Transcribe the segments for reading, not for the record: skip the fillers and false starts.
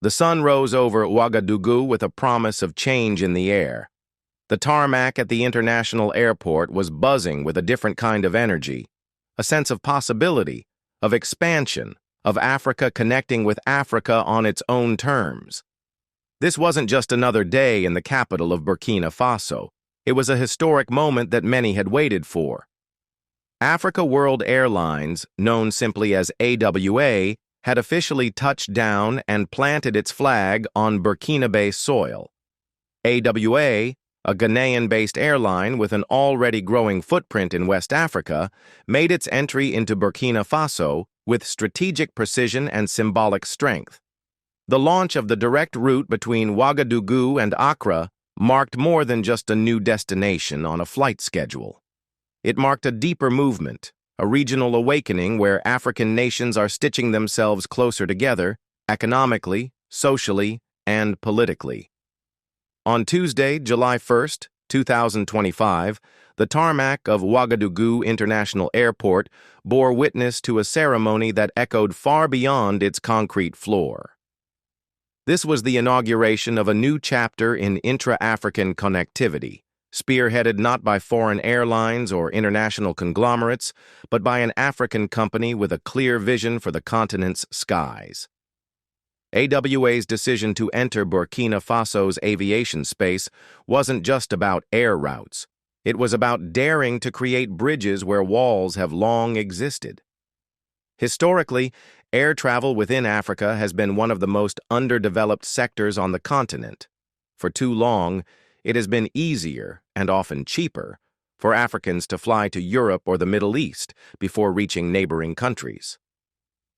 The sun rose over Ouagadougou with a promise of change in the air. The tarmac at the international airport was buzzing with a different kind of energy, a sense of possibility, of expansion, of Africa connecting with Africa on its own terms. This wasn't just another day in the capital of Burkina Faso. It was a historic moment that many had waited for. Africa World Airlines, known simply as AWA, had officially touched down and planted its flag on Burkinabe soil. AWA, a Ghanaian-based airline with an already growing footprint in West Africa, made its entry into Burkina Faso with strategic precision and symbolic strength. The launch of the direct route between Ouagadougou and Accra marked more than just a new destination on a flight schedule. It marked a deeper movement, a regional awakening where African nations are stitching themselves closer together, economically, socially, and politically. On Tuesday, July 1st, 2025, the tarmac of Ouagadougou International Airport bore witness to a ceremony that echoed far beyond its concrete floor. This was the inauguration of a new chapter in intra-African connectivity, spearheaded not by foreign airlines or international conglomerates, but by an African company with a clear vision for the continent's skies. AWA's decision to enter Burkina Faso's aviation space wasn't just about air routes. It was about daring to create bridges where walls have long existed. Historically, air travel within Africa has been one of the most underdeveloped sectors on the continent. For too long, it has been easier, and often cheaper, for Africans to fly to Europe or the Middle East before reaching neighboring countries.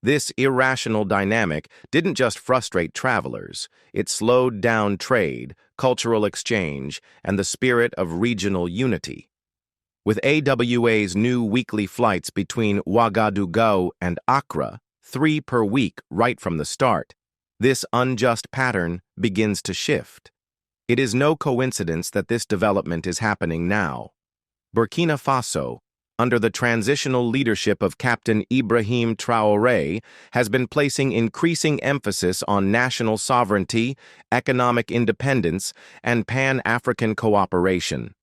This irrational dynamic didn't just frustrate travelers, it slowed down trade, cultural exchange, and the spirit of regional unity. With AWA's new weekly flights between Ouagadougou and Accra, 3 per week right from the start, this unjust pattern begins to shift. It is no coincidence that this development is happening now. Burkina Faso, under the transitional leadership of Captain Ibrahim Traoré, has been placing increasing emphasis on national sovereignty, economic independence, and Pan-African cooperation.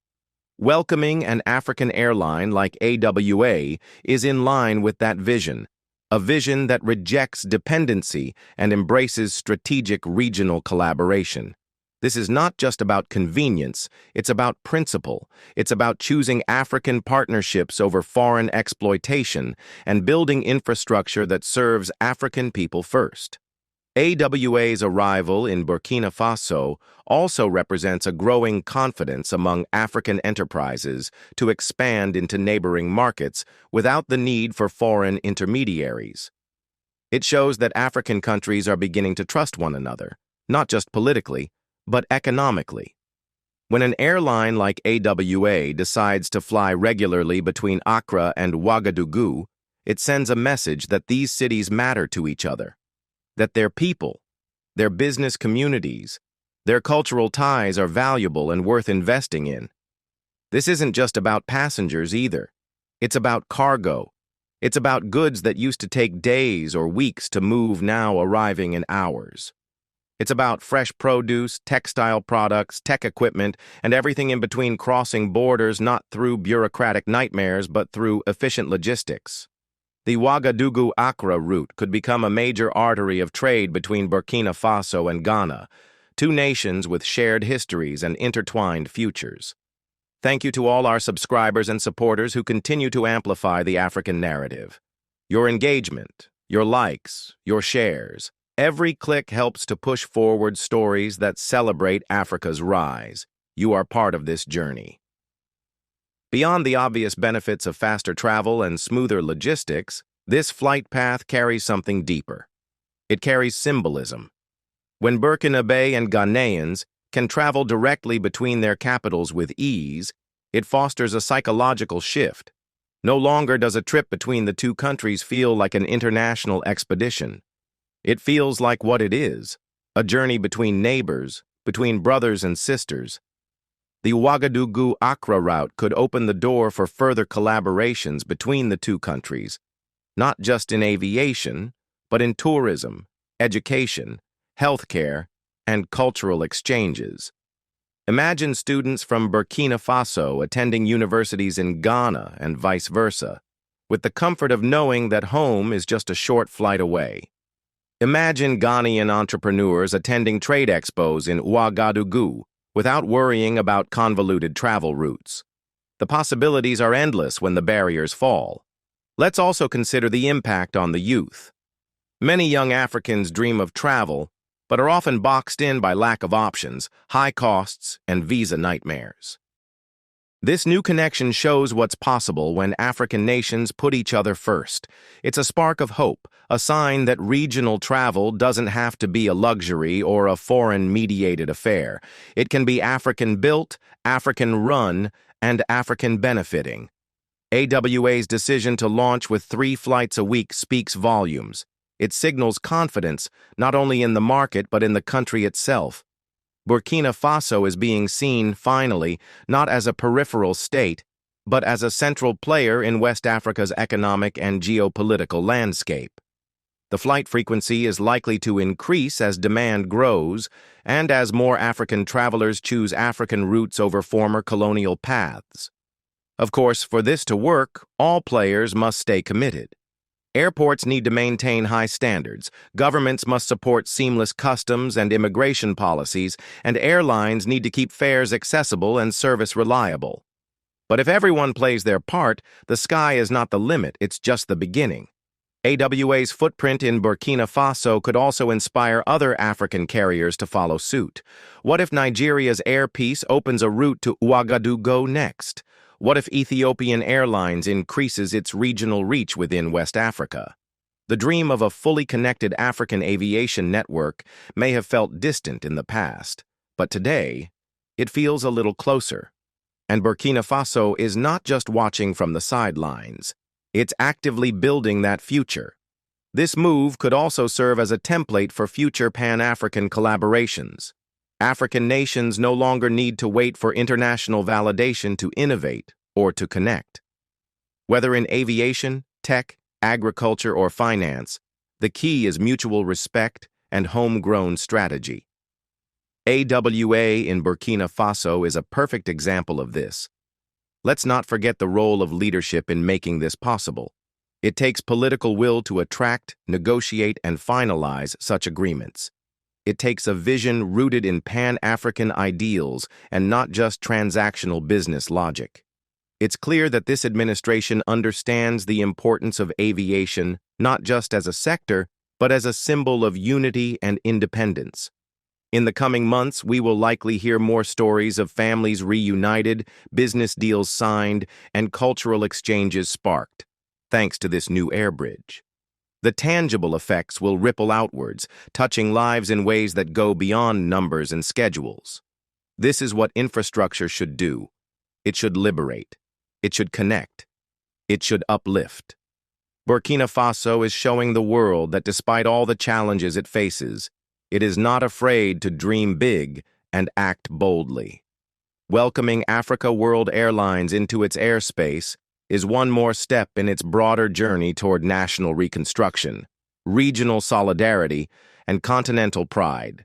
Welcoming an African airline like AWA is in line with that vision, a vision that rejects dependency and embraces strategic regional collaboration. This is not just about convenience, it's about principle. It's about choosing African partnerships over foreign exploitation and building infrastructure that serves African people first. AWA's arrival in Burkina Faso also represents a growing confidence among African enterprises to expand into neighboring markets without the need for foreign intermediaries. It shows that African countries are beginning to trust one another, not just politically, but economically. When an airline like AWA decides to fly regularly between Accra and Ouagadougou, it sends a message that these cities matter to each other, that their people, their business communities, their cultural ties are valuable and worth investing in. This isn't just about passengers either. It's about cargo. It's about goods that used to take days or weeks to move now arriving in hours. It's about fresh produce, textile products, tech equipment, and everything in between crossing borders not through bureaucratic nightmares but through efficient logistics. The Ouagadougou-Accra route could become a major artery of trade between Burkina Faso and Ghana, 2 nations with shared histories and intertwined futures. Thank you to all our subscribers and supporters who continue to amplify the African narrative. Your engagement, your likes, your shares, every click helps to push forward stories that celebrate Africa's rise. You are part of this journey. Beyond the obvious benefits of faster travel and smoother logistics, this flight path carries something deeper. It carries symbolism. When Burkinabe and Ghanaians can travel directly between their capitals with ease, it fosters a psychological shift. No longer does a trip between the 2 countries feel like an international expedition. It feels like what it is, a journey between neighbors, between brothers and sisters. The Ouagadougou-Accra route could open the door for further collaborations between the 2 countries, not just in aviation, but in tourism, education, healthcare, and cultural exchanges. Imagine students from Burkina Faso attending universities in Ghana and vice versa, with the comfort of knowing that home is just a short flight away. Imagine Ghanaian entrepreneurs attending trade expos in Ouagadougou without worrying about convoluted travel routes. The possibilities are endless when the barriers fall. Let's also consider the impact on the youth. Many young Africans dream of travel, but are often boxed in by lack of options, high costs, and visa nightmares. This new connection shows what's possible when African nations put each other first. It's a spark of hope, a sign that regional travel doesn't have to be a luxury or a foreign-mediated affair. It can be African-built, African-run, and African-benefiting. AWA's decision to launch with 3 flights a week speaks volumes. It signals confidence, not only in the market but in the country itself. Burkina Faso is being seen, finally, not as a peripheral state, but as a central player in West Africa's economic and geopolitical landscape. The flight frequency is likely to increase as demand grows and as more African travelers choose African routes over former colonial paths. Of course, for this to work, all players must stay committed. Airports need to maintain high standards, governments must support seamless customs and immigration policies, and airlines need to keep fares accessible and service reliable. But if everyone plays their part, the sky is not the limit, it's just the beginning. AWA's footprint in Burkina Faso could also inspire other African carriers to follow suit. What if Nigeria's Air Peace opens a route to Ouagadougou next? What if Ethiopian Airlines increases its regional reach within West Africa? The dream of a fully connected African aviation network may have felt distant in the past, but today, it feels a little closer. And Burkina Faso is not just watching from the sidelines. It's actively building that future. This move could also serve as a template for future Pan-African collaborations. African nations no longer need to wait for international validation to innovate or to connect. Whether in aviation, tech, agriculture, or finance, the key is mutual respect and homegrown strategy. AWA in Burkina Faso is a perfect example of this. Let's not forget the role of leadership in making this possible. It takes political will to attract, negotiate, and finalize such agreements. It takes a vision rooted in Pan-African ideals and not just transactional business logic. It's clear that this administration understands the importance of aviation not just as a sector, but as a symbol of unity and independence. In the coming months, we will likely hear more stories of families reunited, business deals signed, and cultural exchanges sparked, thanks to this new air bridge. The tangible effects will ripple outwards, touching lives in ways that go beyond numbers and schedules. This is what infrastructure should do. It should liberate. It should connect. It should uplift. Burkina Faso is showing the world that despite all the challenges it faces, it is not afraid to dream big and act boldly. Welcoming Africa World Airlines into its airspace is one more step in its broader journey toward national reconstruction, regional solidarity, and continental pride.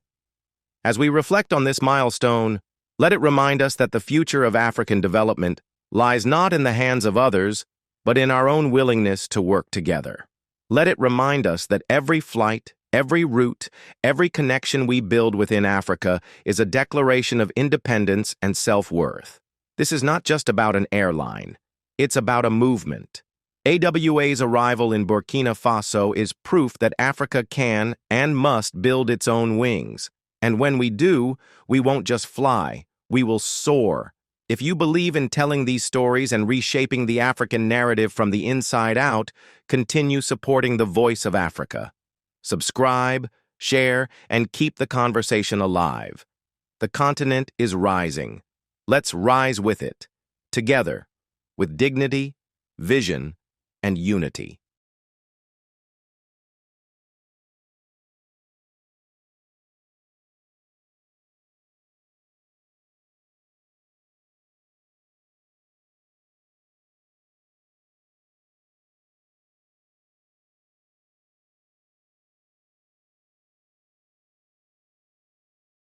As we reflect on this milestone, let it remind us that the future of African development lies not in the hands of others, but in our own willingness to work together. Let it remind us that every flight, every route, every connection we build within Africa is a declaration of independence and self-worth. This is not just about an airline. It's about a movement. AWA's arrival in Burkina Faso is proof that Africa can and must build its own wings. And when we do, we won't just fly, we will soar. If you believe in telling these stories and reshaping the African narrative from the inside out, continue supporting the voice of Africa. Subscribe, share, and keep the conversation alive. The continent is rising. Let's rise with it, together, with dignity, vision, and unity.